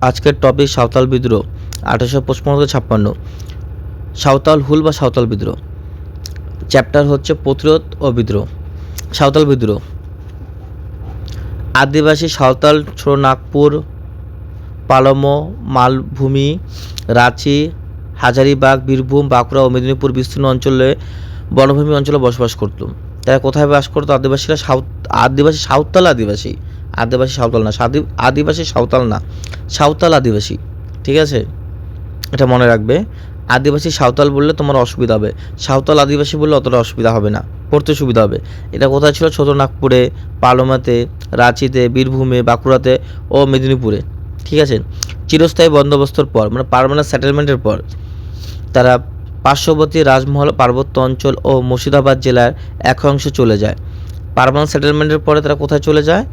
আজকের টপিক সাঁওতাল বিদ্রোহ 1855-56। সাঁওতাল হুল বা সাঁওতাল বিদ্রোহ। চ্যাপ্টার হচ্ছে প্রতিরোধ ও বিদ্রোহ। সাঁওতাল বিদ্রোহ। আদিবাসী সাঁওতাল ছোটনাগপুর, পালামো, মালভূমি, রাঁচি, হাজারিবাগ, বীরভূম, বাঁকুড়া ও মেদিনীপুর বিস্তীর্ণ অঞ্চলে বনভূমি অঞ্চলে বসবাস করত। তারা কোথায় বাস করতো? আদিবাসীরা আদিবাসী সাঁওতাল সাঁওতাল না, আদিবাসী সাঁওতাল না, সাঁওতাল আদিবাসী। ঠিক আছে, এটা মনে রাখবে। আদিবাসী সাঁওতাল বললে তোমার অসুবিধা হবে, সাঁওতাল আদিবাসী বললে অতটা অসুবিধা হবে না, পড়তে সুবিধা হবে। এটা কোথায় ছিল? ছোটনাগপুরে, পালামোতে, রাঁচিতে, বীরভূমে, বাঁকুড়াতে ও মেদিনীপুরে। ঠিক আছে। চিরস্থায়ী বন্দোবস্তর পর, মানে পার্মানেন্ট সেটেলমেন্টের পর, তারা পার্শ্ববর্তী রাজমহল পার্বত্য অঞ্চল ও মুর্শিদাবাদ জেলার এক অংশে চলে যায়। পার্মানেন্ট সেটেলমেন্টের পরে তারা কোথায় চলে যায়?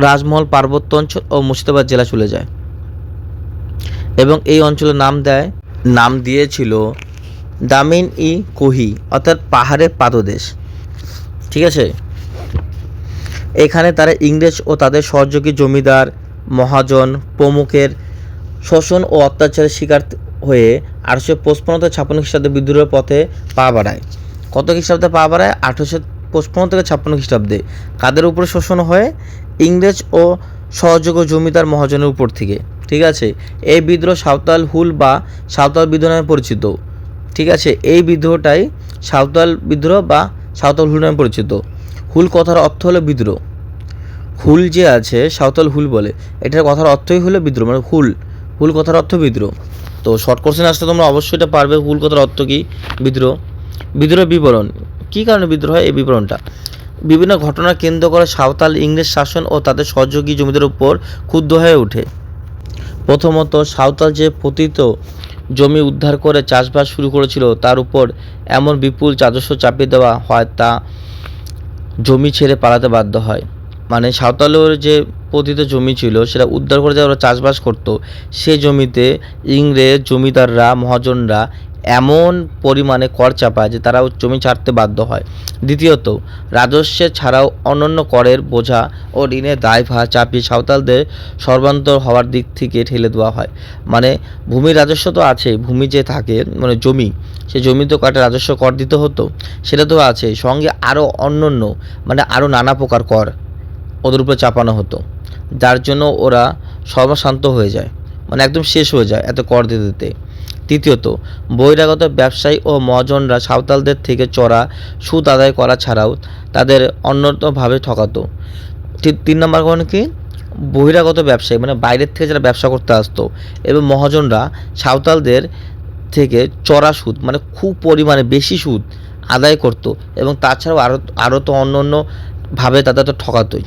রাজমহল পার্বত্য অঞ্চল ও মুর্শিদাবাদ জেলা চলে যায় এবং এই অঞ্চলের নাম দিয়েছিল দামিন ই কোহি, অর্থাৎ পাহাড়ের পাদদেশ। ঠিক আছে। এখানে তারা ইংরেজ ও তাদের সহযোগী জমিদার, মহাজন প্রমুখের শোষণ ও অত্যাচারের শিকার হয়ে 1855-56 খ্রিস্টাব্দে বিদ্রোহের পথে পা বাড়ায়। কত খ্রিস্টাব্দে পা বাড়ায়? 1855-56 খ্রিস্টাব্দে। কাদের উপরে শোষণ হয়ে? ইংরেজ ও সহযোগী জমিদার মহাজনের উপর থেকে। ঠিক আছে। এই বিদ্রোহ সাঁওতাল হুল বা সাঁওতাল বিদ্রোহ নামে পরিচিত। ঠিক আছে। এই বিদ্রোহটাই সাঁওতাল বিদ্রোহ বা সাঁওতাল হুল নামে পরিচিত। হুল কথার অর্থ হলো বিদ্রোহ। হুল যে আছে, সাঁওতাল হুল বলে, এটার কথার অর্থই হলো বিদ্রোহ, মানে হুল কথার অর্থ বিদ্রোহ। তো শর্ট কোশ্চেন আসলে তোমরা অবশ্যই এটা পারবে। হুল কথার অর্থ কি? বিদ্রোহ। বিদ্রোহ বিবরণ। কী কারণে বিদ্রোহ হয়? এই বিবরণটা বিভিন্ন ঘটনা কেন্দ্র করে সাঁওতাল ইংরেজ শাসন ও তাদের সহযোগী জমিদের উপর ক্ষুব্ধ হয়ে ওঠে। প্রথমত, সাঁওতাল যে পতিত জমি উদ্ধার করে চাষবাস শুরু করেছিল তার উপর এমন বিপুল রাজস্ব চাপিয়ে দেওয়া হয় তা জমি ছেড়ে পালাতে বাধ্য হয়। মানে সাঁওতালের যে পতিত জমি ছিল সেটা উদ্ধার করে যারা চাষবাস করতো, সে জমিতে ইংরেজ জমিদাররা, মহাজনরা এমন পরিমাণে কর চাপায় যে তারা জমি ছাড়তে বাধ্য হয়। দ্বিতীয়ত, রাজস্বের ছাড়াও অন্যান্য করের বোঝা ও ঋণের দায়ভার চাপিয়ে সাঁওতালদের সর্বান্তর হওয়ার দিক থেকে ঠেলে দেওয়া হয়। মানে ভূমির রাজস্ব তো আছে, ভূমি যে থাকে মানে জমি, সে জমিতে কয়টা রাজস্ব কর দিতে হতো, সেটা তো আছে, সঙ্গে আরও অন্যান্য মানে আরও নানা প্রকার কর ওদের উপরে চাপানো হতো, যার জন্য ওরা সর্বশান্ত হয়ে যায়, মানে একদম শেষ হয়ে যায় এত কর দিতে দিতে। তৃতীয়ত, বহিরাগত ব্যবসায়ী ও মহাজনরা সাঁওতালদের থেকে চড়া সুদ আদায় করা ছাড়াও তাদের অন্যভাবে ঠকাতো। তিন নম্বর কারণ কি? বহিরাগত ব্যবসায়ী মানে বাইরের থেকে যারা ব্যবসা করতে আসতো এবং মহাজনরা সাঁওতালদের থেকে চড়া সুদ মানে খুব পরিমাণে বেশি সুদ আদায় করত এবং তাছাড়াও আরও তো অন্যান্যভাবে তাদের তো ঠকাতোই।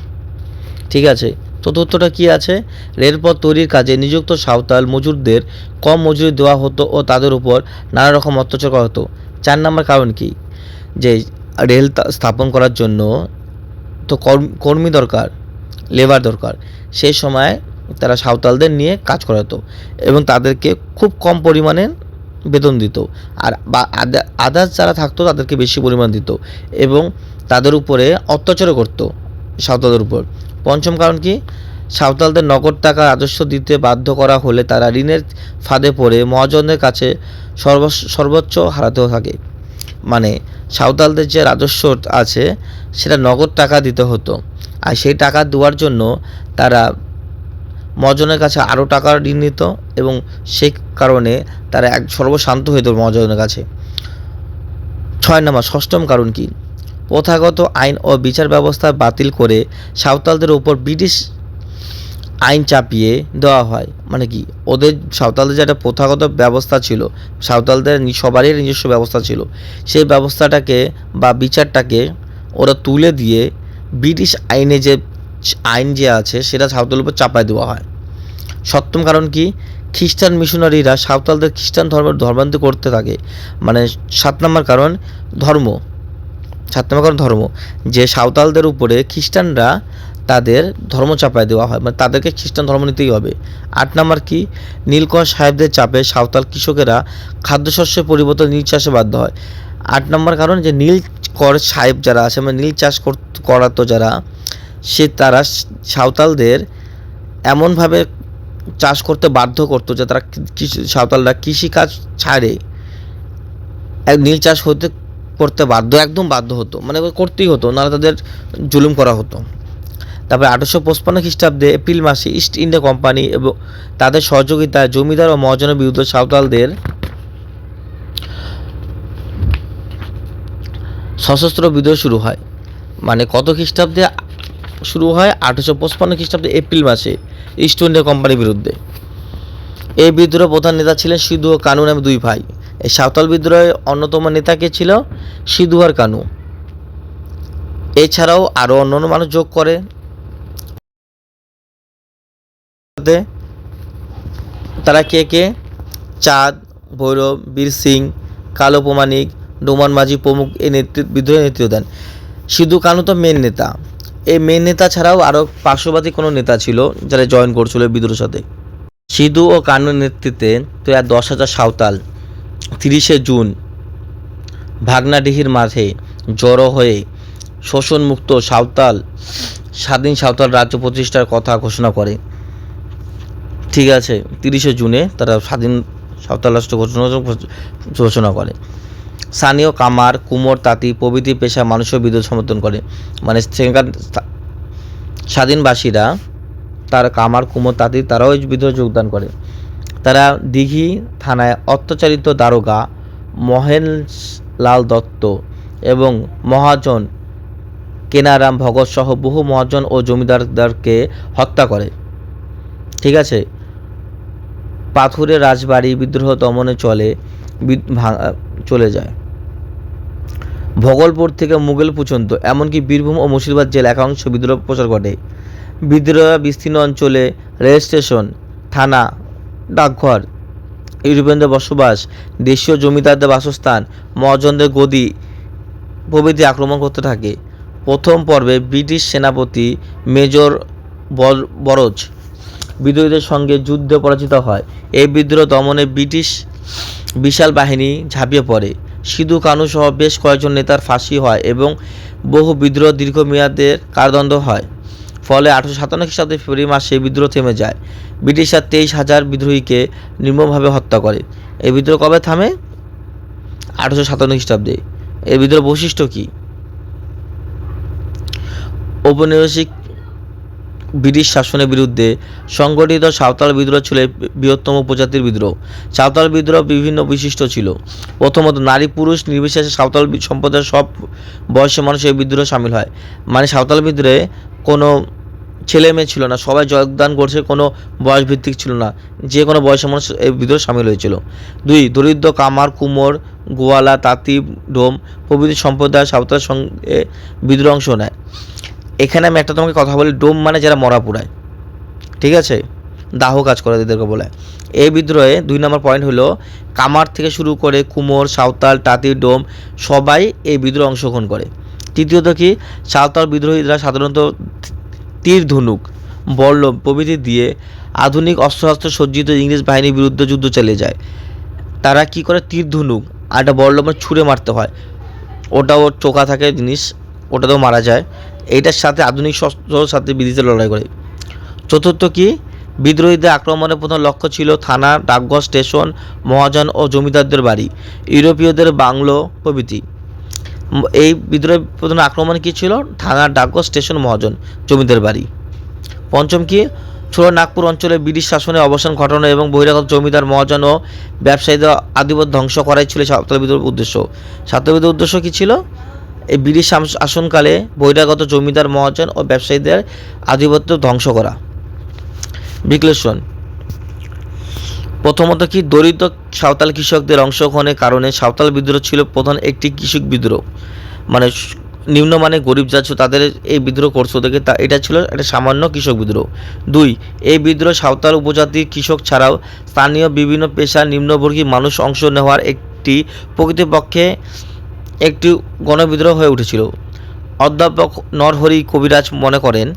ঠিক আছে। চতুর্থটা কি আছে? রেলপথ তৈরির কাজে নিযুক্ত সাঁওতাল মজুরদের কম মজুরি দেওয়া হতো ও তাদের উপর নানা রকম অত্যাচার করা হতো। 4 নম্বর কারণ কি? যে রেল স্থাপন করার জন্য তো কর্মী দরকার, লেবার দরকার। সেই সময় তারা সাঁওতালদের নিয়ে কাজ করাতো এবং তাদেরকে খুব কম পরিমাণে বেতন দিত, আর আদার্স যারা থাকতো তাদেরকে বেশি পরিমাণ দিত এবং তাদের উপরে অত্যাচারও করতো সাঁওতালদের উপর। পঞ্চম কারণ কি? সাঁওতালদের নগদ টাকা রাজস্ব দিতে বাধ্য করা হলে তারা ঋণের ফাঁদে পড়ে মহাজনদের কাছে সর্বোচ্চ হারাতেও থাকে। মানে সাঁওতালদের যে রাজস্ব আছে সেটা নগদ টাকা দিতে হতো, আর সেই টাকা দেওয়ার জন্য তারা মহাজনের কাছে আরও টাকা ঋণ নিত এবং সেই কারণে তারা সর্বশান্ত হয়ে যেত মহাজনের কাছে। 6 নম্বর ষষ্ঠম কারণ কি? প্রথাগত আইন ও বিচার ব্যবস্থা বাতিল করে সাঁওতালদের উপর ব্রিটিশ আইন চাপিয়ে দেওয়া হয়। মানে কি? ওদের সাঁওতালদের যে একটা প্রথাগত ব্যবস্থা ছিল, সাঁওতালদের সবারই নিজস্ব ব্যবস্থা ছিল, সেই ব্যবস্থাটাকে বা বিচারটাকে ওরা তুলে দিয়ে ব্রিটিশ আইন যে আছে সেটা সাঁওতালের উপর চাপায় দেওয়া হয়। সপ্তম কারণ কি? খ্রিস্টান মিশনারিরা সাঁওতালদের খ্রিস্টান ধর্মান্তর করতে থাকে। মানে 7 নম্বর কারণ ধর্ম, যে সাঁওতালদের উপরে খ্রিস্টানরা তাদের ধর্ম চাপায় দেওয়া হয়, মানে তাদেরকে খ্রিস্টান ধর্ম নিতেই হবে। 8 নম্বর কি? নীলকর সাহেবদের চাপে সাঁওতাল কৃষকেরা খাদ্যশস্যের পরিবর্তে নীল চাষে বাধ্য হয়। 8 নম্বর কারণ যে নীলকর সাহেব যারা আছে মানে নীল চাষ করাতো যারা, তারা সাঁওতালদের এমনভাবে চাষ করতে বাধ্য করতো, যে তারা সাঁওতালরা কৃষিকাজ ছাড়ে নীল চাষ করতে একদম বাধ্য হতো, মানে করতেই হতো, নাহলে তাদের জুলুম করা হতো। তারপরে 1855 খ্রিস্টাব্দে এপ্রিল মাসে ইস্ট ইন্ডিয়া কোম্পানি এবং তাদের সহযোগিতায় জমিদার ও মহাজনের বিরুদ্ধে সাঁওতালদের সশস্ত্র বিদ্রোহ শুরু হয়। মানে কত খ্রিস্টাব্দে শুরু হয়? 1855 খ্রিস্টাব্দে এপ্রিল মাসে ইস্ট ইন্ডিয়া কোম্পানির বিরুদ্ধে। এই বিদ্রোহের প্রধান নেতা ছিলেন সিধু ও কানু নামে দুই ভাই। এই সাঁওতাল বিদ্রোহের অন্যতম নেতা কে ছিল? সিধু আর কানু। এছাড়াও আরও অন্যান্য মানুষ যোগ করে। তারা কে কে? চাঁদ, ভৈরব, বীর সিং, কালো প্রমাণিক, ডোমান মাঝি প্রমুখ এই বিদ্রোহের নেতৃত্ব দেন। সিধু কানু তো মেন নেতা। এই মেন নেতা ছাড়াও আরও পার্শ্ববর্তী কোনো নেতা ছিল যারা জয়েন করছিল বিদ্রোহের সাথে। সিধু ও কানুর নেতৃত্বে 10,000 সাঁওতাল 30শে জুন ভাগনাডিহির মাঠে জড়ো হয়ে শোষণমুক্ত স্বাধীন সাঁওতাল রাজ্য প্রতিষ্ঠার কথা ঘোষণা করে। ঠিক আছে, 30শে জুনে তারা স্বাধীন সাঁওতাল রাষ্ট্র ঘোষণা করে। স্থানীয় কামার, কুমোর, তাঁতি প্রভৃতি পেশা মানুষের বিদ্রোহ সমর্থন করে। মানে সেখানকার স্বাধীনবাসীরা, তার কামার, কুমোর, তাঁতি তারাও এই বিদ্রোহে যোগদান করে। তারা দিঘি থানায় অত্যাচারিত দারোগা মহেশলাল দত্ত এবং মহাজন কেনারাম ভগত সহ বহু মহাজন ও জমিদারদেরকে হত্যা করে। ঠিক আছে, পাথুরে রাজবাড়ি বিদ্রোহ দমনে চলে যায়। ভগলপুর থেকে মুঘল পর্যন্ত, এমনকি বীরভূম ও মুর্শিদাবাদ জেলা একাংশ বিদ্রোহ প্রচার ঘটে। বিদ্রোহ বিস্তীর্ণ অঞ্চলে রেল স্টেশন, থানা, ডাকঘর, ইউরোপিয়ানদের বসবাস, দেশীয় জমিদারদের বাসস্থান, মহাজনদের গদি প্রভৃতি আক্রমণ করতে থাকে। প্রথম পর্বে ব্রিটিশ সেনাপতি মেজর বরোজ বিদ্রোহীদের সঙ্গে যুদ্ধে পরাজিত হয়। এই বিদ্রোহ দমনে ব্রিটিশ বিশাল বাহিনী ঝাঁপিয়ে পড়ে। সিধু কানু সহ বেশ কয়েকজন নেতার ফাঁসি হয় এবং বহু বিদ্রোহ দীর্ঘমেয়াদের কারাদণ্ড হয়। ফলে 1857 খ্রিস্টাব্দে ফেব্রুয়ারি মাসে বিদ্রোহ থেমে যায়। ব্রিটিশরা 23,000 বিদ্রোহীকে নির্মমভাবে হত্যা করে। এই বিদ্রোহ কবে থামে? 1857 খ্রিস্টাব্দে। এই বিদ্রোহের বৈশিষ্ট্য কী? ঔপনিবেশিক ব্রিটিশ শাসনের বিরুদ্ধে সংগঠিত সাঁওতাল বিদ্রোহ ছিল বৃহত্তম প্রজাতির বিদ্রোহ। সাঁওতাল বিদ্রোহ বিভিন্ন বৈশিষ্ট্য ছিল। প্রথমত, নারী পুরুষ নির্বিশেষে সাঁওতাল সম্প্রদায়ের সব বয়সের মানুষ এই বিদ্রোহে সামিল হয়। মানে সাঁওতাল বিদ্রোহে কোনো ছেলে মেয়ে ছিল না, সবাই যোগদান করছে, কোনো বয়স ভিত্তিক ছিল না, যে কোনো বয়সের মানুষ এই বিদ্রোহে সামিল হয়েছিল। 2, দরিদ্র কামার, কুমোর, গোয়ালা, তাঁতি, ডোম প্রভৃতি সম্প্রদায় সাঁওতালের সঙ্গে বিদ্রোহ অংশ নেয়। এখানে আমি একটা তোমাকে কথা বলি, ডোম মানে যারা মরা পোড়ায়, ঠিক আছে, দাহ কাজ করে এদেরকে বলে। এই বিদ্রোহে 2 নম্বর পয়েন্ট হলো, কামার থেকে শুরু করে কুমোর, সাঁওতাল, তাঁতি, ডোম সবাই এই বিদ্রোহে অংশগ্রহণ করে। তৃতীয়ত কি, সাঁওতাল বিদ্রোহীরা সাধারণত তীর, ধনুক, বল্লম প্রভৃতি দিয়ে আধুনিক অস্ত্রশস্ত্র সজ্জিত ইংরেজ বাহিনীর বিরুদ্ধে যুদ্ধ চালিয়ে যায়। তারা কি করে, তীর, ধনুক আর একটা বল্লমে ছুঁড়ে মারতে হয়, ওটাও চোখা থাকে জিনিস, ওটাতেও মারা যায়। এইটার সাথে আধুনিক শস্ত্রের সাথে বিধিতে লড়াই করে। চতুর্থ কি, বিদ্রোহীদের আক্রমণের প্রধান লক্ষ্য ছিল থানা, ডাকঘর, স্টেশন, মহাজন ও জমিদারদের বাড়ি, ইউরোপীয়দের বাংলো প্রভৃতি। এই বিদ্রোহের প্রধান আক্রমণ কী ছিল? থানা, ডাকঘর, স্টেশন, মহাজন, জমিদার বাড়ি। পঞ্চম কি, ছোট নাগপুর অঞ্চলে ব্রিটিশ শাসনের অবসান ঘটানো এবং বহিরাগত জমিদার, মহাজন ও ব্যবসায়ীদের আধিপত্য ধ্বংস করাই ছিল সাঁওতাল বিদ্রোহের উদ্দেশ্য। সাঁওতাল বিদ্রোহের উদ্দেশ্য কী ছিল? এই ব্রিটিশ শাসনকালে বহিরাগত জমিদার, মহাজন ও ব্যবসায়ীদের আধিপত্য ধ্বংস করা। বিশ্লেষণ: প্রথমত কি, দরিদ্র সাঁওতাল কৃষকদের অংশগ্রহণের কারণে সাঁওতাল বিদ্রোহ ছিল প্রধান একটি কৃষক বিদ্রোহ। মানে নিম্নমানের গরিব যা ছিল তাদের এই বিদ্রোহ করছে ওদেরকে, এটা ছিল একটা সামান্য কৃষক বিদ্রোহ। 2, এই বিদ্রোহ সাঁওতাল উপজাতির কৃষক ছাড়াও স্থানীয় বিভিন্ন পেশার নিম্নবর্গীয় মানুষ অংশ নেওয়ার একটি প্রকৃতপক্ষে একটি গণবিদ্রোহ হয়ে উঠেছিল। অধ্যাপক নরহরি কবিরাজ মনে করেন,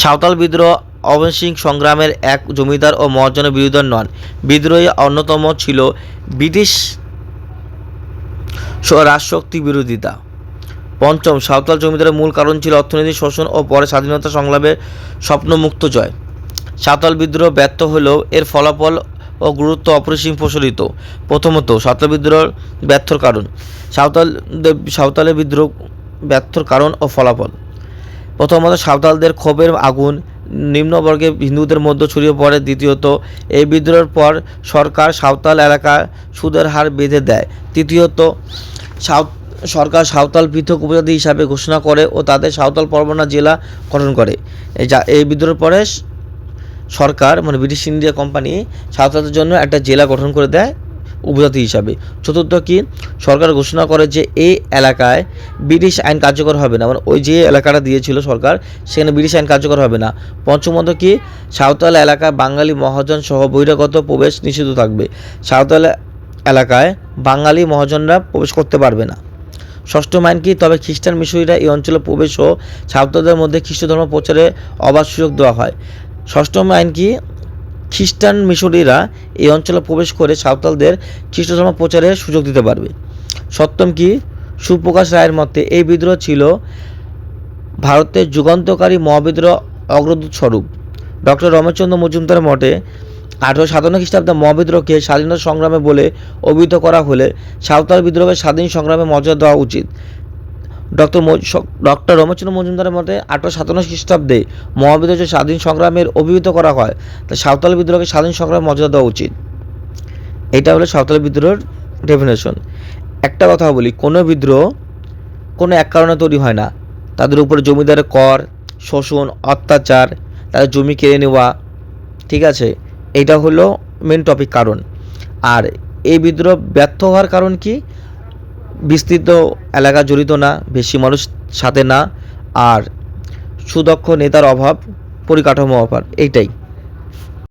সাঁওতাল বিদ্রোহ অভ্যন্তরীণ সংগ্রামের এক জমিদার ও মহাজনের বিরুদ্ধে নন। বিদ্রোহী অন্যতম ছিল ব্রিটিশ রাজশক্তি বিরোধিতা। পঞ্চম, সাঁওতাল জমিদারের মূল কারণ ছিল অর্থনৈতিক শোষণ ও পরে স্বাধীনতা সংগ্রামের স্বপ্নমুক্ত জয়। সাঁওতাল বিদ্রোহ ব্যর্থ হলেও এর ফলাফল ও গুরুত্ব অপরিসীম প্রসারিত। প্রথমত, সাঁওতাল বিদ্রোহ ব্যর্থর কারণ। সাঁওতালের বিদ্রোহ ব্যর্থর কারণ ও ফলাফল। প্রথমত, সাঁওতালদের ক্ষোভের আগুন নিম্নবর্গের হিন্দুদের মধ্যে ছড়িয়ে পড়ে। দ্বিতীয়ত, এই বিদ্রোহের পর সরকার সাঁওতাল এলাকায় সুদের হার বেঁধে দেয়। তৃতীয়ত, সরকার সাঁওতাল পৃথক উপজাতি হিসাবে ঘোষণা করে ও তাদের সাঁওতাল পরগনা জেলা গঠন করে। এই বিদ্রোহের পরে সরকার ব্রিটিশ ইন্ডিয়া কোম্পানি সাঁওতালদের জন্য একটা জেলা গঠন করে দেয় উপজাতি হিসাবে। চতুর্থ কি, সরকার ঘোষণা করে যে এই এলাকায় ব্রিটিশ আইন কার্যকর হবে না, ওই যে এলাকাটা দিয়েছিল সরকার সেখানে ব্রিটিশ আইন কার্যকর হবে না। পঞ্চমত কি, সাঁওতাল এলাকায় বাঙালি মহাজন সহ বহিরাগত প্রবেশ নিষিদ্ধ থাকবে। সাঁওতাল এলাকায় বাঙালি মহাজনরা প্রবেশ করতে পারবে না। ষষ্ঠম আইন কি, তবে খ্রিস্টান মিশরীরা এই অঞ্চলে প্রবেশ ও সাঁওতালদের মধ্যে খ্রিস্ট ধর্ম প্রচারে অবাধ সুযোগ দেওয়া হয়। ষষ্ঠম আইন কি, খ্রিস্টান মিশরীরা এই অঞ্চলে প্রবেশ করে সাঁওতালদের খ্রিস্ট ধর্ম প্রচারের সুযোগ দিতে পারবে। সপ্তম কি, সুপ্রকাশ রায়ের মতে এই বিদ্রোহ ছিল ভারতের যুগান্তকারী মহাবিদ্রোহ অগ্রদূত স্বরূপ। ডক্টর রমেশচন্দ্র মজুমদার মতে 1857 খ্রিস্টাব্দে মহাবিদ্রোহকে স্বাধীনতা সংগ্রামে বলে অভিহিত করা হলে সাঁওতাল বিদ্রোহকে স্বাধীন সংগ্রামে মর্যাদা দেওয়া উচিত। ডক্টর রমেশচন্দ্র মজুমদারের মতে 1857 খ্রিস্টাব্দে মহাবিদ্রোহ স্বাধীন সংগ্রামের অভিহিত করা হয়, তাই সাঁওতাল বিদ্রোহকে স্বাধীন সংগ্রামে মর্যাদা দেওয়া উচিত। এটা হলো সাঁওতাল বিদ্রোহের ডেফিনেশন। একটা কথা বলি, কোনো বিদ্রোহ কোনো এক কারণে তৈরি হয় না। তাদের উপরে জমিদারের কর, শোষণ, অত্যাচার, তাদের জমি কেড়ে নেওয়া, ঠিক আছে, এটা হলো মেন টপিক কারণ। আর এই বিদ্রোহ ব্যর্থ হওয়ার কারণ কি, বিস্তৃত এলাকা জড়িত না, বেশি মানুষ সাথে না, আর সুদক্ষ নেতার অভাব, পরিকাঠামো অভাব, এইটাই।